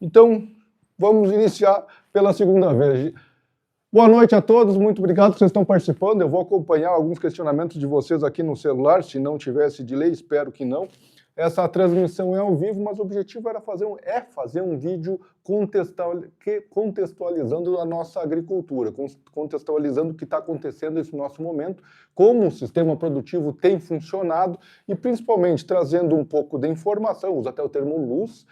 Então, vamos iniciar pela segunda vez. Boa noite a todos, muito obrigado que vocês estão participando. Eu vou acompanhar alguns questionamentos de vocês aqui no celular, se não tivesse delay, espero que não. Essa transmissão é ao vivo, mas o objetivo era fazer um vídeo contextualizando a nossa agricultura, contextualizando o que está acontecendo nesse nosso momento, como o sistema produtivo tem funcionado e principalmente trazendo um pouco de informação, uso até o termo luz.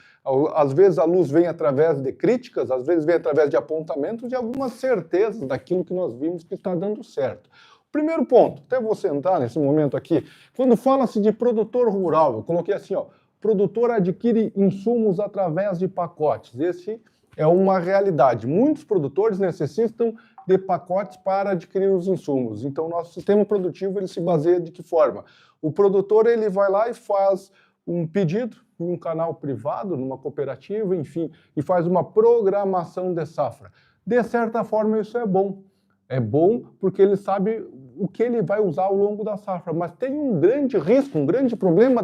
Às vezes a luz vem através de críticas, às vezes vem através de apontamentos e algumas certezas daquilo que nós vimos que está dando certo. Primeiro ponto, até vou sentar nesse momento aqui, quando fala-se de produtor rural, eu coloquei assim, ó, produtor adquire insumos através de pacotes. Esse é uma realidade. Muitos produtores necessitam de pacotes para adquirir os insumos. Então, nosso sistema produtivo ele se baseia de que forma? O produtor ele vai lá e faz um pedido em um canal privado, numa cooperativa, enfim, e faz uma programação de safra. De certa forma, isso é bom. É bom porque ele sabe o que ele vai usar ao longo da safra, mas tem um grande risco, um grande problema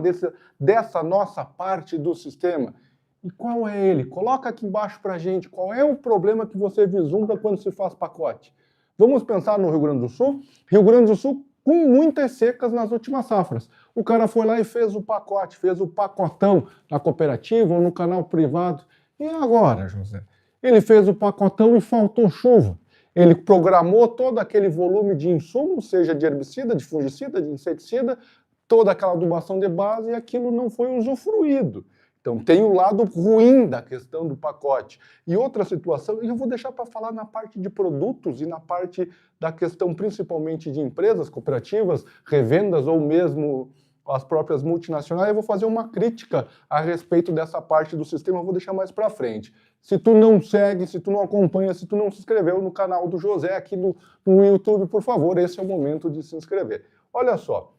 dessa nossa parte do sistema. E qual é ele? Coloca aqui embaixo para a gente qual é o problema que você vislumbra quando se faz pacote. Vamos pensar no Rio Grande do Sul? Rio Grande do Sul com muitas secas nas últimas safras. O cara foi lá e fez o pacote, fez o pacotão na cooperativa ou no canal privado. E agora, José? Ele fez o pacotão e faltou chuva. Ele programou todo aquele volume de insumos, seja de herbicida, de fungicida, de inseticida, toda aquela adubação de base e aquilo não foi usufruído. Então tem o lado ruim da questão do pacote. E outra situação, e eu vou deixar para falar na parte de produtos e na parte da questão principalmente de empresas, cooperativas, revendas ou mesmo as próprias multinacionais, eu vou fazer uma crítica a respeito dessa parte do sistema, eu vou deixar mais para frente. Se tu não segue, se tu não acompanha, se tu não se inscreveu no canal do José aqui no YouTube, por favor, esse é o momento de se inscrever. Olha só,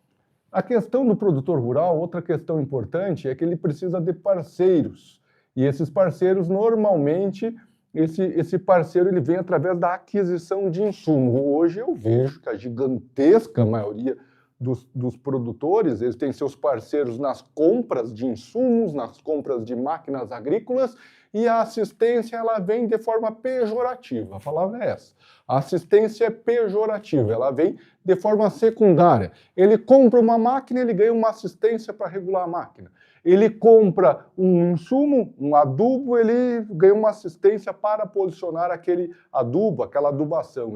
a questão do produtor rural, outra questão importante é que ele precisa de parceiros. E esses parceiros, normalmente, esse parceiro ele vem através da aquisição de insumo. Hoje eu vejo que a gigantesca maioria dos produtores, eles têm seus parceiros nas compras de insumos, nas compras de máquinas agrícolas, e a assistência ela vem de forma pejorativa, a palavra é essa. A assistência é pejorativa, ela vem de forma secundária. Ele compra uma máquina, ele ganha uma assistência para regular a máquina. Ele compra um insumo, um adubo, ele ganha uma assistência para posicionar aquele adubo, aquela adubação.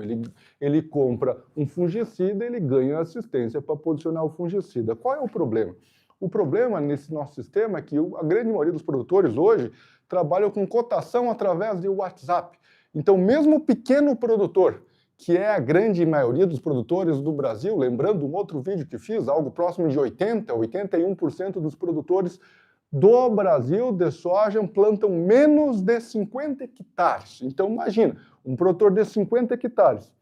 Ele compra um fungicida, ele ganha assistência para posicionar o fungicida. Qual é o problema? O problema nesse nosso sistema é que a grande maioria dos produtores hoje trabalham com cotação através de WhatsApp. Então, mesmo o pequeno produtor, que é a grande maioria dos produtores do Brasil, lembrando um outro vídeo que fiz, algo próximo de 81% dos produtores do Brasil de soja plantam menos de 50 hectares. Então, imagina, um produtor de 50 hectares,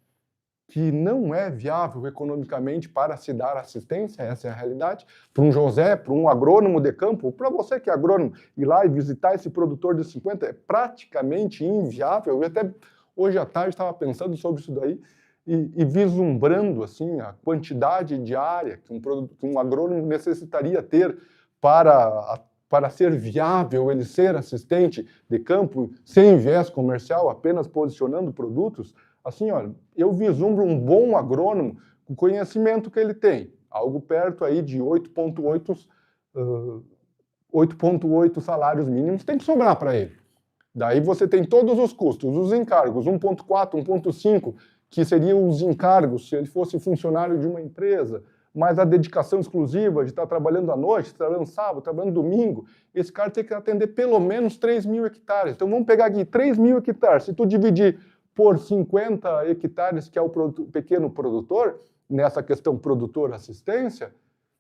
que não é viável economicamente para se dar assistência, essa é a realidade, para um José, para um agrônomo de campo, para você que é agrônomo, ir lá e visitar esse produtor de 50 é praticamente inviável. Eu até hoje à tarde estava pensando sobre isso daí e vislumbrando assim, a quantidade de área que um agrônomo necessitaria ter para ser viável ele ser assistente de campo, sem viés comercial, apenas posicionando produtos. Assim, olha, eu vislumbro um bom agrônomo com o conhecimento que ele tem, algo perto aí de 8,8 salários mínimos tem que sobrar para ele. Daí você tem todos os custos, os encargos, 1,4, 1,5, que seriam os encargos se ele fosse funcionário de uma empresa, mas a dedicação exclusiva de estar trabalhando à noite, trabalhando sábado, trabalhando domingo, esse cara tem que atender pelo menos 3 mil hectares. Então vamos pegar aqui 3 mil hectares, se tu dividir por 50 hectares, que é o pequeno produtor, nessa questão produtor-assistência,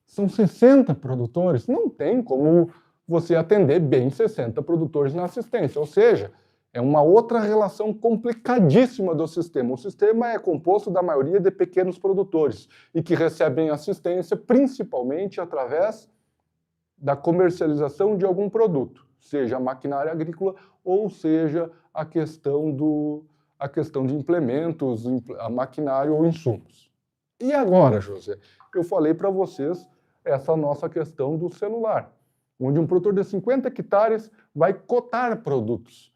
são 60 produtores. Não tem como você atender bem 60 produtores na assistência. Ou seja, é uma outra relação complicadíssima do sistema. O sistema é composto da maioria de pequenos produtores e que recebem assistência principalmente através da comercialização de algum produto, seja a maquinária agrícola ou seja a questão de implementos, a maquinário ou insumos. E agora, José, eu falei para vocês essa nossa questão do celular, onde um produtor de 50 hectares vai cotar produtos,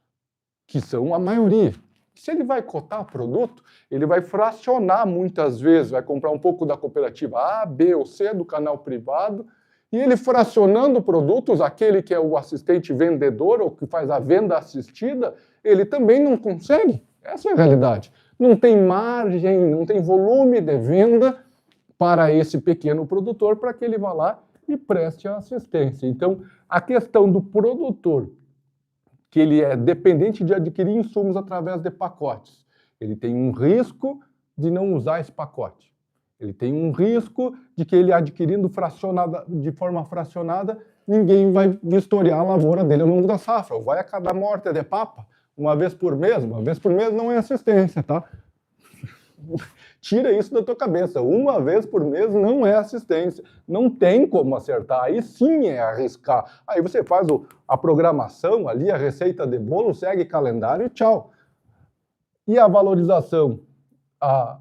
que são a maioria. Se ele vai cotar produto, ele vai fracionar muitas vezes, vai comprar um pouco da cooperativa A, B ou C, do canal privado, e ele fracionando produtos, aquele que é o assistente vendedor ou que faz a venda assistida, ele também não consegue. Essa é a realidade. Não tem margem, não tem volume de venda para esse pequeno produtor para que ele vá lá e preste a assistência. Então, a questão do produtor, que ele é dependente de adquirir insumos através de pacotes, ele tem um risco de não usar esse pacote. Ele tem um risco de que ele adquirindo de forma fracionada, ninguém vai vistoriar a lavoura dele ao longo da safra. Ou vai a cada morte de papa, uma vez por mês não é assistência, tá? Tira isso da tua cabeça. Uma vez por mês não é assistência. Não tem como acertar. Aí sim é arriscar. Aí você faz a programação ali, a receita de bolo, segue calendário e tchau. E a valorização?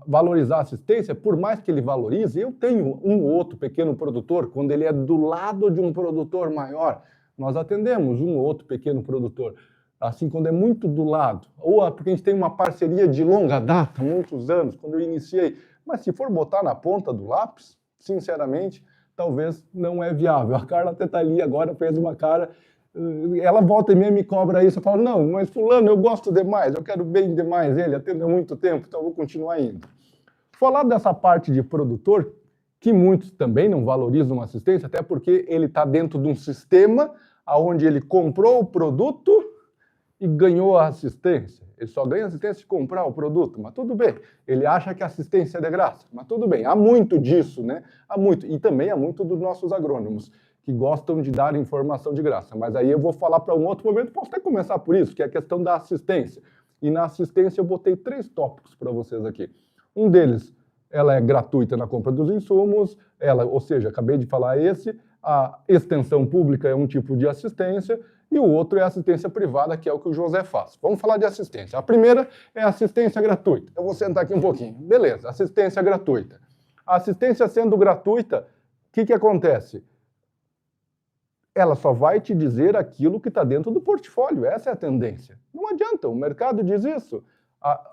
Valorizar a assistência, por mais que ele valorize, eu tenho um ou outro pequeno produtor, quando ele é do lado de um produtor maior, nós atendemos um ou outro pequeno produtor. Assim, quando é muito do lado, ou porque a gente tem uma parceria de longa data, muitos anos, quando eu iniciei, mas se for botar na ponta do lápis, sinceramente, talvez não é viável. A Carla até tá ali agora, fez uma cara, ela volta e meia me cobra isso, eu falo, não, mas fulano, eu gosto demais, eu quero bem demais ele, atendo há muito tempo, então eu vou continuar indo. Falar dessa parte de produtor, que muitos também não valorizam a assistência, até porque ele está dentro de um sistema onde ele comprou o produto e ganhou a assistência. Ele só ganha assistência de comprar o produto, mas tudo bem. Ele acha que a assistência é de graça, mas tudo bem. Há muito disso, né? Há muito. E também há muito dos nossos agrônomos, que gostam de dar informação de graça. Mas aí eu vou falar para um outro momento, posso até começar por isso, que é a questão da assistência. E na assistência eu botei 3 tópicos para vocês aqui. Um deles, ela é gratuita na compra dos insumos, ou seja, acabei de falar esse, a extensão pública é um tipo de assistência, e o outro é assistência privada, que é o que o José faz. Vamos falar de assistência. A primeira é assistência gratuita. Eu vou sentar aqui um pouquinho. Beleza, assistência gratuita. A assistência sendo gratuita, o que acontece? Ela só vai te dizer aquilo que está dentro do portfólio. Essa é a tendência. Não adianta, o mercado diz isso.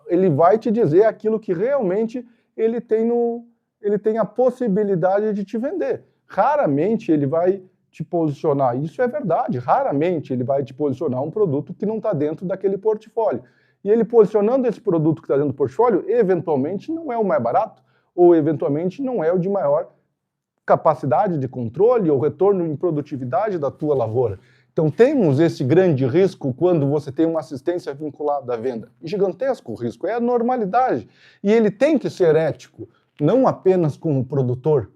Ele vai te dizer aquilo que realmente ele tem a possibilidade de te vender. Raramente ele vai te posicionar, isso é verdade, raramente ele vai te posicionar um produto que não está dentro daquele portfólio. E ele posicionando esse produto que está dentro do portfólio, eventualmente não é o mais barato, ou eventualmente não é o de maior capacidade de controle ou retorno em produtividade da tua lavoura. Então temos esse grande risco quando você tem uma assistência vinculada à venda. Gigantesco risco, é a normalidade. E ele tem que ser ético, não apenas com o produtor,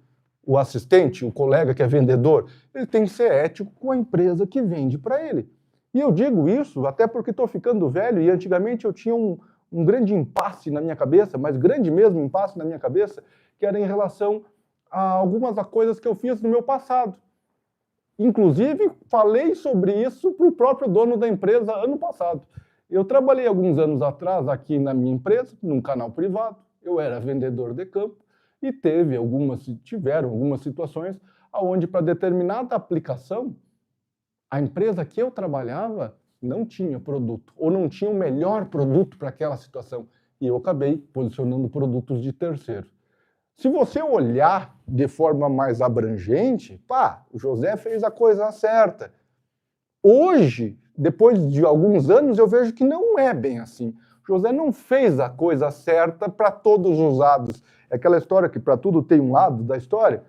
o assistente, o colega que é vendedor, ele tem que ser ético com a empresa que vende para ele. E eu digo isso até porque estou ficando velho e antigamente eu tinha um grande impasse na minha cabeça, mas grande mesmo impasse na minha cabeça, que era em relação a algumas coisas que eu fiz no meu passado. Inclusive, falei sobre isso para o próprio dono da empresa ano passado. Eu trabalhei alguns anos atrás aqui na minha empresa, num canal privado, eu era vendedor de campo, e tiveram algumas situações onde, para determinada aplicação, a empresa que eu trabalhava não tinha produto, ou não tinha o melhor produto para aquela situação. E eu acabei posicionando produtos de terceiro. Se você olhar de forma mais abrangente, o José fez a coisa certa. Hoje, depois de alguns anos, eu vejo que não é bem assim. José não fez a coisa certa para todos os lados. É aquela história que para tudo tem um lado da história.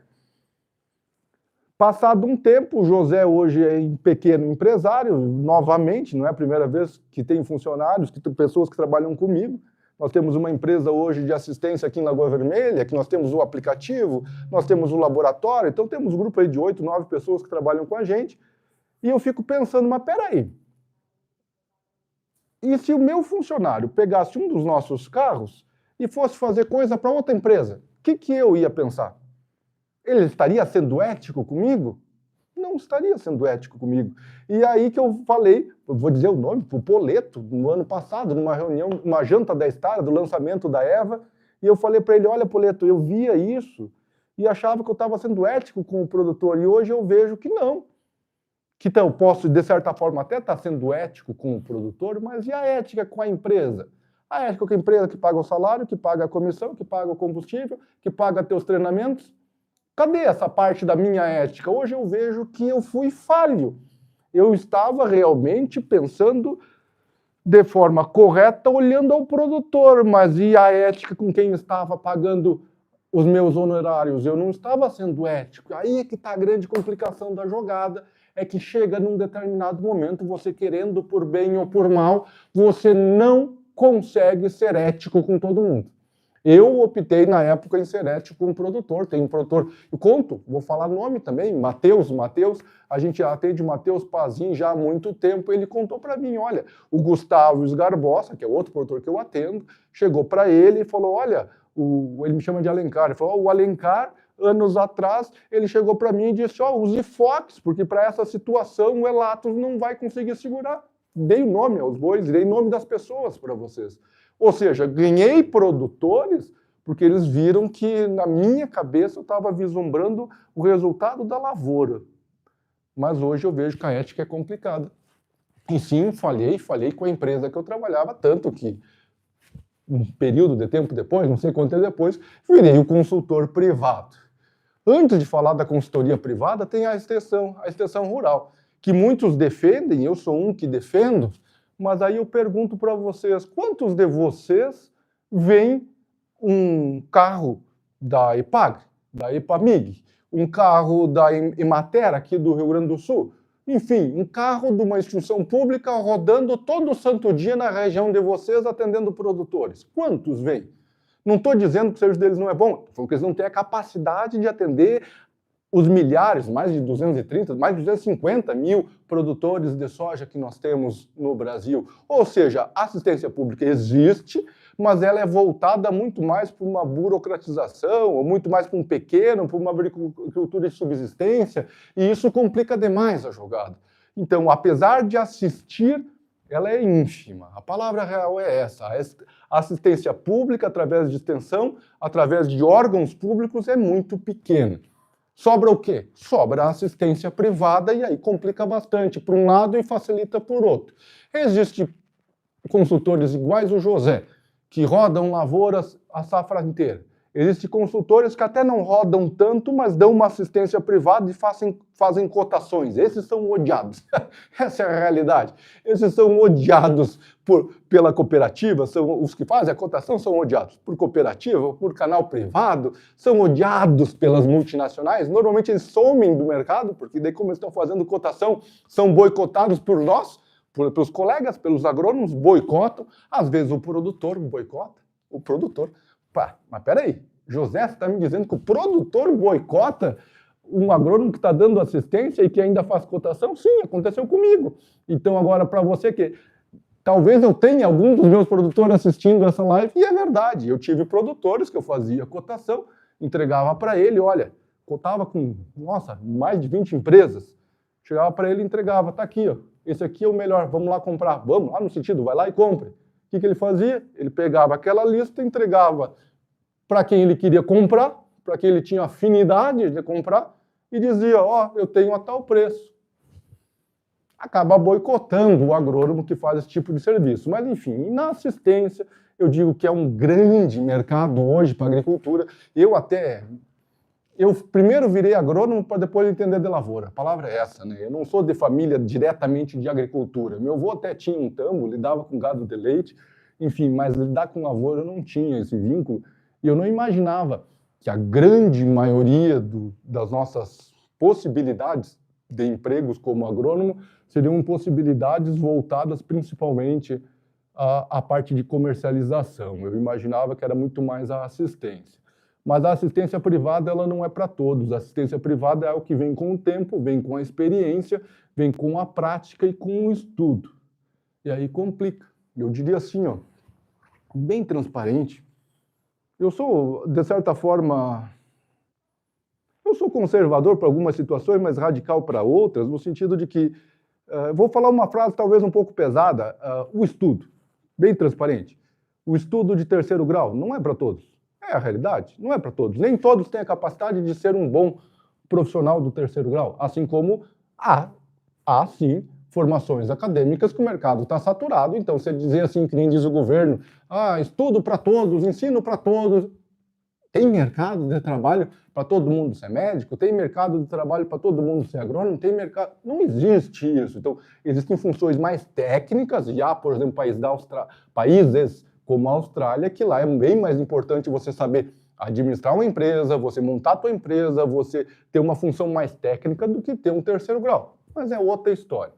Passado um tempo, o José hoje é um pequeno empresário, novamente, não é a primeira vez que tem funcionários, que tem pessoas que trabalham comigo. Nós temos uma empresa hoje de assistência aqui em Lagoa Vermelha, que nós temos o aplicativo, nós temos o laboratório, então temos um grupo aí de 8, 9 pessoas que trabalham com a gente. E eu fico pensando, mas peraí, e se o meu funcionário pegasse um dos nossos carros e fosse fazer coisa para outra empresa, o que eu ia pensar? Ele estaria sendo ético comigo? Não estaria sendo ético comigo. E aí que eu falei, eu vou dizer o nome, para o Poleto, no ano passado, numa reunião, uma janta da Estara, do lançamento da Eva, e eu falei para ele, olha, Poleto, eu via isso e achava que eu estava sendo ético com o produtor, e hoje eu vejo que não. que eu posso, de certa forma, até estar sendo ético com o produtor, mas e a ética com a empresa? A ética com a empresa que paga o salário, que paga a comissão, que paga o combustível, que paga teus treinamentos. Cadê essa parte da minha ética? Hoje eu vejo que eu fui falho. Eu estava realmente pensando de forma correta, olhando ao produtor, mas e a ética com quem estava pagando os meus honorários? Eu não estava sendo ético. Aí é que está a grande complicação da jogada, é que chega num determinado momento, você querendo por bem ou por mal, você não consegue ser ético com todo mundo. Eu optei, na época, em ser ético com um produtor. Tem um produtor, eu conto, vou falar nome também, Matheus, a gente atende o Matheus Pazin já há muito tempo, ele contou para mim, olha, o Gustavo Sgarbossa, que é outro produtor que eu atendo, chegou para ele e falou, olha, ele me chama de Alencar, ele falou, o Alencar, anos atrás, ele chegou para mim e disse, use Fox, porque para essa situação o Elatos não vai conseguir segurar. Dei o nome aos bois, dei o nome das pessoas para vocês. Ou seja, ganhei produtores porque eles viram que na minha cabeça eu estava vislumbrando o resultado da lavoura. Mas hoje eu vejo que a ética é complicada. E sim, falhei com a empresa que eu trabalhava, tanto que um período de tempo depois, não sei quanto tempo depois, virei o consultor privado. Antes de falar da consultoria privada, tem a extensão rural, que muitos defendem, eu sou um que defendo, mas aí eu pergunto para vocês, quantos de vocês veem um carro da EPAG, da EPAMIG, um carro da Emater, aqui do Rio Grande do Sul, enfim, um carro de uma instituição pública rodando todo santo dia na região de vocês, atendendo produtores? Quantos veem? Não estou dizendo que o serviço deles não é bom, porque eles não têm a capacidade de atender os milhares, mais de 230, mais de 250 mil produtores de soja que nós temos no Brasil. Ou seja, a assistência pública existe, mas ela é voltada muito mais para uma burocratização, ou muito mais para um pequeno, para uma agricultura de subsistência, e isso complica demais a jogada. Então, apesar de assistir, ela é ínfima. A palavra real é essa. A assistência pública, através de extensão, através de órgãos públicos, é muito pequena. Sobra o quê? Sobra a assistência privada e aí complica bastante por um lado e facilita por outro. Existem consultores iguais o José, que rodam lavouras a safra inteira. Existem consultores que até não rodam tanto, mas dão uma assistência privada e fazem cotações. Esses são odiados. Essa é a realidade. Esses são odiados pela cooperativa, são os que fazem a cotação são odiados por cooperativa, por canal privado, são odiados pelas multinacionais. Normalmente eles somem do mercado, porque daí como eles estão fazendo cotação, são boicotados por nós, pelos colegas, pelos agrônomos, boicotam. Às vezes o produtor boicota, o produtor. Pá, mas peraí, José, você está me dizendo que o produtor boicota um agrônomo que está dando assistência e que ainda faz cotação? Sim, aconteceu comigo. Então agora para você que... Talvez eu tenha algum dos meus produtores assistindo essa live, e é verdade, eu tive produtores que eu fazia cotação, entregava para ele, olha, cotava com, nossa, mais de 20 empresas, chegava para ele e entregava, tá aqui, ó, esse aqui é o melhor, vamos lá comprar, vamos lá no sentido, vai lá e compre. O que ele fazia? Ele pegava aquela lista, entregava para quem ele queria comprar, para quem ele tinha afinidade de comprar, e dizia, ó, eu tenho a tal preço. Acaba boicotando o agrônomo que faz esse tipo de serviço. Mas, enfim, na assistência, eu digo que é um grande mercado hoje para a agricultura. Eu primeiro virei agrônomo para depois entender de lavoura. A palavra é essa, né? Eu não sou de família diretamente de agricultura. Meu avô até tinha um tambo, lidava com gado de leite, enfim, mas lidar com lavoura eu não tinha esse vínculo. E eu não imaginava que a grande maioria das nossas possibilidades de empregos como agrônomo seriam possibilidades voltadas principalmente à parte de comercialização. Eu imaginava que era muito mais a assistência. Mas a assistência privada ela não é para todos. A assistência privada é o que vem com o tempo, vem com a experiência, vem com a prática e com o estudo. E aí complica. Eu diria assim, ó, bem transparente. Eu sou, de certa forma, eu sou conservador para algumas situações, mas radical para outras, no sentido de que, vou falar uma frase talvez um pouco pesada, o estudo, bem transparente. O estudo de terceiro grau não é para todos. É a realidade, não é para todos. Nem todos têm a capacidade de ser um bom profissional do terceiro grau, assim como há há sim formações acadêmicas que o mercado está saturado, então você dizer assim, que nem diz o governo, estudo para todos, ensino para todos. Tem mercado de trabalho para todo mundo ser médico? Tem mercado de trabalho para todo mundo ser agrônomo? Tem mercado... Não existe isso. Então, existem funções mais técnicas, e há, por exemplo, países como a Austrália, que lá é bem mais importante você saber administrar uma empresa, você montar a tua empresa, você ter uma função mais técnica do que ter um terceiro grau. Mas é outra história.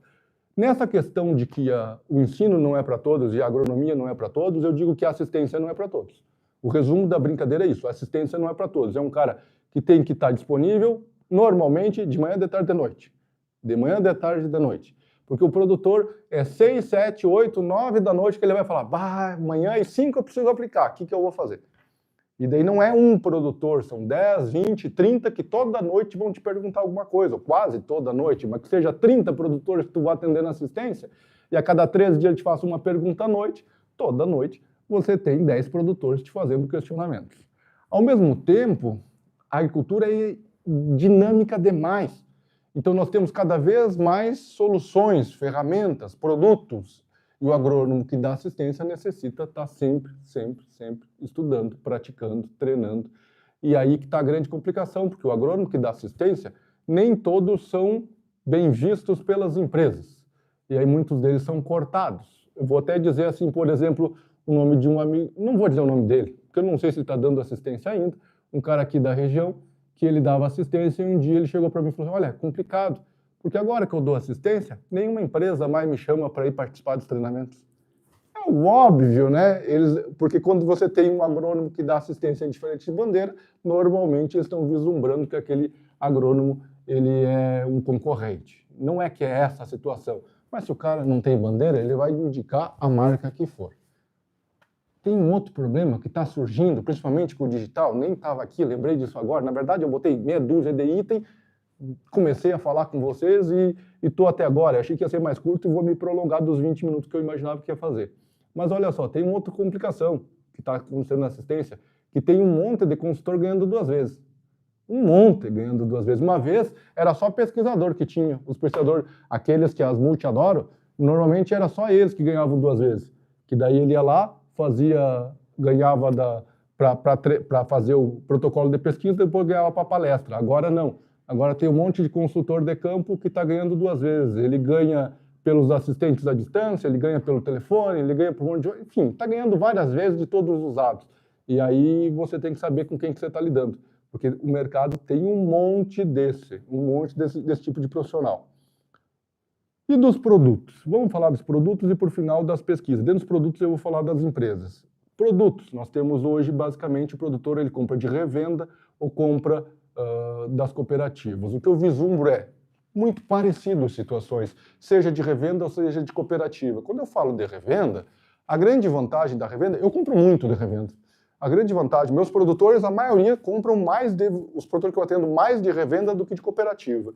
Nessa questão de que o ensino não é para todos e a agronomia não é para todos, eu digo que a assistência não é para todos. O resumo da brincadeira é isso, a assistência não é para todos. É um cara que tem que estar disponível, normalmente, de manhã, de tarde, de noite. De manhã, de tarde, de noite. Porque o produtor é 6, 7, 8, 9 da noite que ele vai falar, amanhã às 5 eu preciso aplicar, o que eu vou fazer? E daí não é um produtor, são 10, 20, 30 que toda noite vão te perguntar alguma coisa, ou quase toda noite, mas que seja 30 produtores que tu vai atender na assistência, e a cada 3 dias eu te faço uma pergunta à noite, toda noite você tem 10 produtores te fazendo questionamentos. Ao mesmo tempo, a agricultura é dinâmica demais. Então nós temos cada vez mais soluções, ferramentas, produtos, e o agrônomo que dá assistência necessita estar sempre estudando, praticando, treinando. E aí que está a grande complicação, porque o agrônomo que dá assistência, nem todos são bem vistos pelas empresas. E aí muitos deles são cortados. Eu vou até dizer assim, por exemplo, o nome de um amigo, não vou dizer o nome dele, porque eu não sei se ele está dando assistência ainda, um cara aqui da região, que ele dava assistência, e um dia ele chegou para mim e falou, olha, é complicado, porque agora que eu dou assistência, nenhuma empresa mais me chama para ir participar dos treinamentos. É o óbvio, né? Porque quando você tem um agrônomo que dá assistência em diferentes bandeiras, normalmente eles estão vislumbrando que aquele agrônomo ele é um concorrente. Não é que é essa a situação, mas se o cara não tem bandeira, ele vai indicar a marca que for. Tem um outro problema que está surgindo, principalmente com o digital, nem estava aqui, lembrei disso agora. Na verdade, eu botei meia dúzia de item, comecei a falar com vocês e estou até agora. Achei que ia ser mais curto e vou me prolongar dos 20 minutos que eu imaginava que ia fazer. Mas olha só, tem uma outra complicação que está acontecendo na assistência, que tem um monte de consultor ganhando 2 vezes. Um monte ganhando 2 vezes. Uma vez era só pesquisador que tinha. Os pesquisadores, aqueles que as multi adoram, normalmente era só eles que ganhavam 2 vezes. Que daí ele ia lá, ganhava para fazer o protocolo de pesquisa, depois ganhava para palestra. Agora não. Agora tem um monte de consultor de campo que está ganhando 2 vezes. Ele ganha pelos assistentes à distância, ele ganha pelo telefone, ele ganha por um monte de... Enfim, está ganhando várias vezes de todos os lados. E aí você tem que saber com quem que você está lidando. Porque o mercado tem um monte desse tipo de profissional. E dos produtos? Vamos falar dos produtos e, por final, das pesquisas. Dentro dos produtos, eu vou falar das empresas. Produtos. Nós temos hoje, basicamente, o produtor ele compra de revenda ou compra das cooperativas. O que eu vislumbro é muito parecido as situações, seja de revenda ou seja de cooperativa. Quando eu falo de revenda, a grande vantagem da revenda, eu compro muito de revenda. A grande vantagem, meus produtores, a maioria compram os produtores que eu atendo, mais de revenda do que de cooperativa.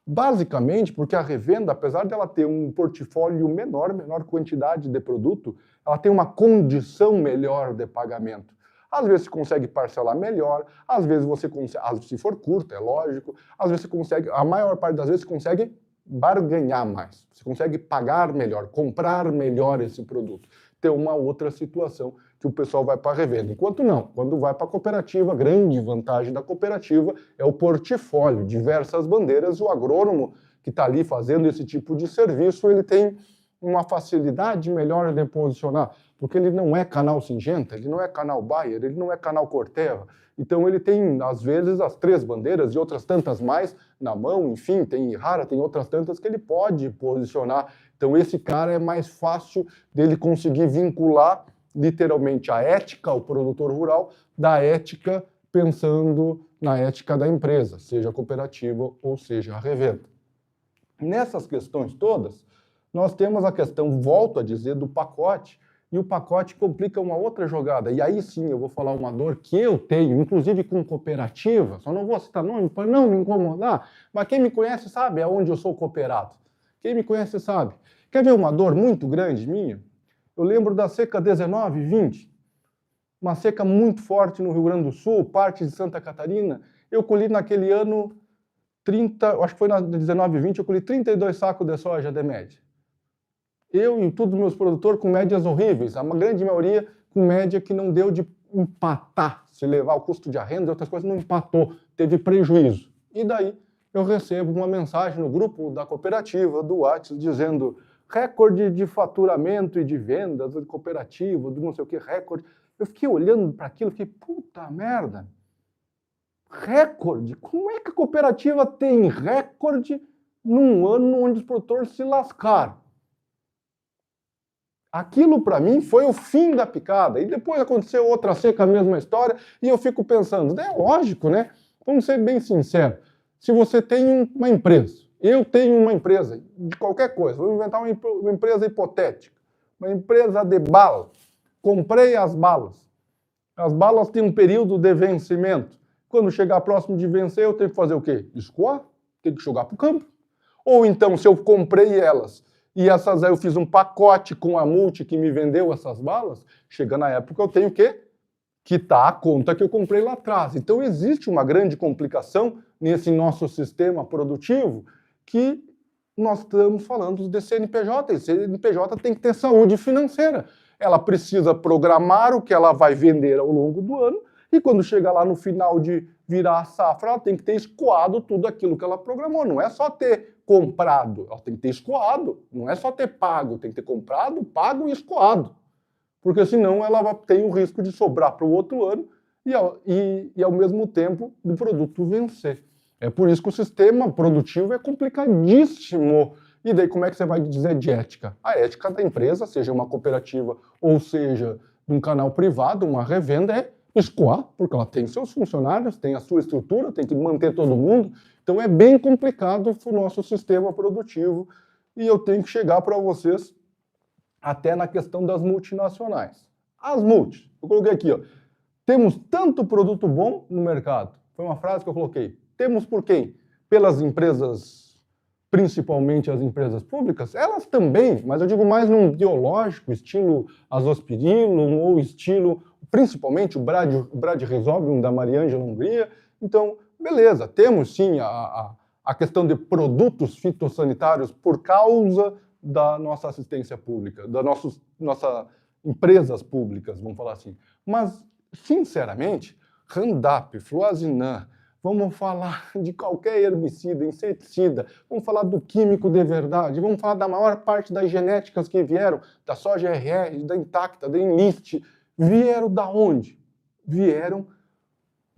Basicamente porque a revenda, apesar de ela ter um portfólio menor quantidade de produto, ela tem uma condição melhor de pagamento. Às vezes você consegue parcelar melhor, às vezes você consegue, se for curto, é lógico, às vezes você consegue, a maior parte das vezes você consegue barganhar mais, você consegue pagar melhor, comprar melhor esse produto. Tem uma outra situação que o pessoal vai para a revenda. Enquanto não, quando vai para a cooperativa, a grande vantagem da cooperativa é o portfólio, diversas bandeiras, o agrônomo que está ali fazendo esse tipo de serviço, ele tem uma facilidade melhor de posicionar, porque ele não é canal Syngenta, ele não é canal Bayer, ele não é canal Corteva. Então ele tem, às vezes, as 3 bandeiras e outras tantas mais na mão, enfim, tem Rara, tem outras tantas que ele pode posicionar. Então esse cara é mais fácil dele conseguir vincular literalmente a ética ao produtor rural da ética pensando na ética da empresa, seja a cooperativa ou seja a revenda. Nessas questões todas, nós temos a questão, volto a dizer, do pacote, e o pacote complica uma outra jogada. E aí sim eu vou falar uma dor que eu tenho, inclusive com cooperativa, só não vou citar nome para não me incomodar, mas quem me conhece sabe aonde eu sou cooperado. Quem me conhece sabe. Quer ver uma dor muito grande minha? Eu lembro da seca 19, 20, uma seca muito forte no Rio Grande do Sul, parte de Santa Catarina. Eu colhi naquele ano acho que foi na 19 e 20, eu colhi 32 sacos de soja de média. Eu e todos os meus produtores com médias horríveis, a grande maioria com média que não deu de empatar, se levar o custo de arrenda e outras coisas, não empatou, teve prejuízo. E daí eu recebo uma mensagem no grupo da cooperativa, do WhatsApp, dizendo recorde de faturamento e de vendas de cooperativa, de não sei o que, recorde. Eu fiquei olhando para aquilo e fiquei, puta merda, recorde? Como é que a cooperativa tem recorde num ano onde os produtores se lascaram? Aquilo, para mim, foi o fim da picada. E depois aconteceu outra seca, a mesma história, e eu fico pensando, é lógico, né? Vamos ser bem sinceros. Se você tem uma empresa, eu tenho uma empresa de qualquer coisa, vou inventar uma empresa hipotética, uma empresa de bala. Comprei as balas. As balas têm um período de vencimento. Quando chegar próximo de vencer, eu tenho que fazer o quê? Escoar? Tenho que jogar para o campo. Ou então, se eu comprei elas e essas aí eu fiz um pacote com a Multi que me vendeu essas balas, chega na época eu tenho que quitar a conta que eu comprei lá atrás. Então existe uma grande complicação nesse nosso sistema produtivo que nós estamos falando de CNPJ, e CNPJ tem que ter saúde financeira. Ela precisa programar o que ela vai vender ao longo do ano e quando chegar lá no final de virar a safra, ela tem que ter escoado tudo aquilo que ela programou. Não é só ter comprado, ela tem que ter escoado. Não é só ter pago, tem que ter comprado, pago e escoado. Porque senão ela tem o risco de sobrar para o outro ano e ao mesmo tempo do produto vencer. É por isso que o sistema produtivo é complicadíssimo. E daí como é que você vai dizer de ética? A ética da empresa, seja uma cooperativa ou seja de um canal privado, uma revenda, é escoar, porque ela tem seus funcionários, tem a sua estrutura, tem que manter todo mundo. Então é bem complicado o nosso sistema produtivo e eu tenho que chegar para vocês até na questão das multinacionais. As multis, eu coloquei aqui, ó, temos tanto produto bom no mercado. Foi uma frase que eu coloquei. Temos por quem? Pelas empresas, principalmente as empresas públicas, elas também, mas eu digo mais num biológico, estilo Azospirillum ou estilo, principalmente o Brad Rhizobium da Mariângela Hungria. Então, beleza, temos sim a questão de produtos fitossanitários por causa da nossa assistência pública, das nossas empresas públicas, vamos falar assim. Mas, sinceramente, Roundup, Fluazinam, vamos falar de qualquer herbicida, inseticida, vamos falar do químico de verdade, vamos falar da maior parte das genéticas que vieram, da soja RR, da Intacta, da Enlist, vieram da onde? Vieram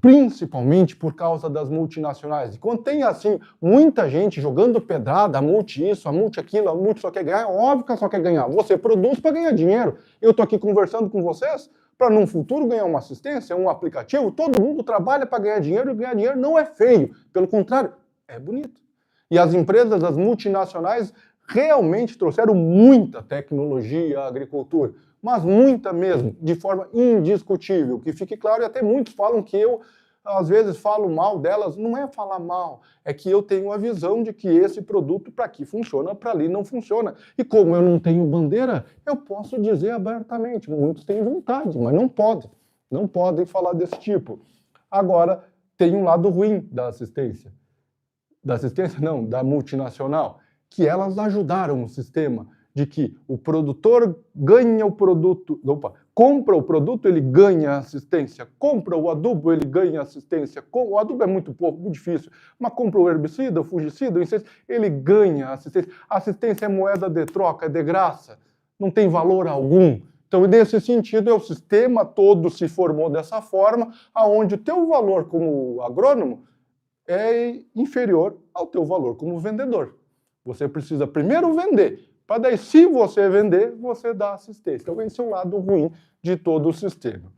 principalmente por causa das multinacionais. E quando tem, assim, muita gente jogando pedrada, a multi isso, a multi aquilo, a multi só quer ganhar, é óbvio que ela só quer ganhar. Você produz para ganhar dinheiro. Eu estou aqui conversando com vocês para, num futuro, ganhar uma assistência, um aplicativo. Todo mundo trabalha para ganhar dinheiro e ganhar dinheiro não é feio. Pelo contrário, é bonito. E as empresas, as multinacionais, realmente trouxeram muita tecnologia à agricultura, mas muita mesmo, de forma indiscutível, que fique claro, e até muitos falam que eu, às vezes, falo mal delas. Não é falar mal, é que eu tenho a visão de que esse produto para aqui funciona, para ali não funciona. E como eu não tenho bandeira, eu posso dizer abertamente, muitos têm vontade, mas não podem falar desse tipo. Agora, tem um lado ruim da assistência não, da multinacional, que elas ajudaram o sistema, de que o produtor ganha o produto, compra o produto, ele ganha assistência, compra o adubo, ele ganha assistência, o adubo é muito pouco, muito difícil, mas compra o herbicida, o fungicida, o inseticida, ele ganha assistência. Assistência é moeda de troca, é de graça, não tem valor algum. Então, nesse sentido, o sistema todo se formou dessa forma, aonde o teu valor como agrônomo é inferior ao teu valor como vendedor. Você precisa primeiro vender, para daí, se você vender, você dá assistência. Então, esse é o lado ruim de todo o sistema.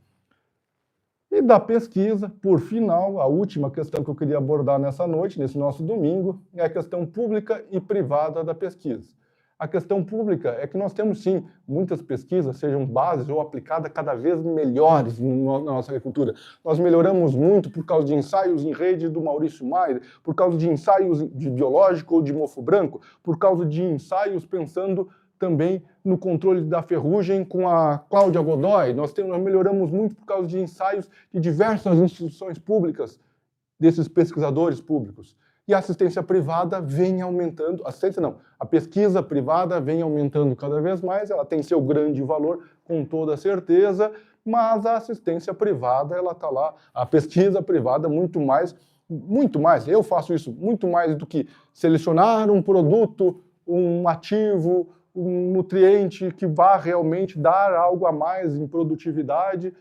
E da pesquisa, por final, a última questão que eu queria abordar nessa noite, nesse nosso domingo, é a questão pública e privada da pesquisa. A questão pública é que nós temos, sim, muitas pesquisas, sejam bases ou aplicadas cada vez melhores na nossa agricultura. Nós melhoramos muito por causa de ensaios em rede do Maurício Maier, por causa de ensaios de biológico ou de mofo branco, por causa de ensaios pensando também no controle da ferrugem com a Cláudia Godoy. Nós melhoramos muito por causa de ensaios de diversas instituições públicas, desses pesquisadores públicos. e a assistência privada vem aumentando, a pesquisa privada vem aumentando cada vez mais, ela tem seu grande valor, com toda certeza, mas a assistência privada, ela está lá, a pesquisa privada muito mais, eu faço isso muito mais do que selecionar um produto, um ativo, um nutriente que vá realmente dar algo a mais em produtividade.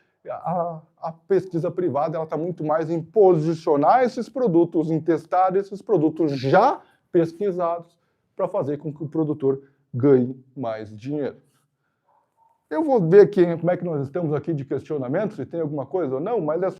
A pesquisa privada ela está muito mais em posicionar esses produtos, em testar esses produtos já pesquisados para fazer com que o produtor ganhe mais dinheiro. Eu vou ver aqui como é que nós estamos aqui de questionamento, se tem alguma coisa ou não, mas é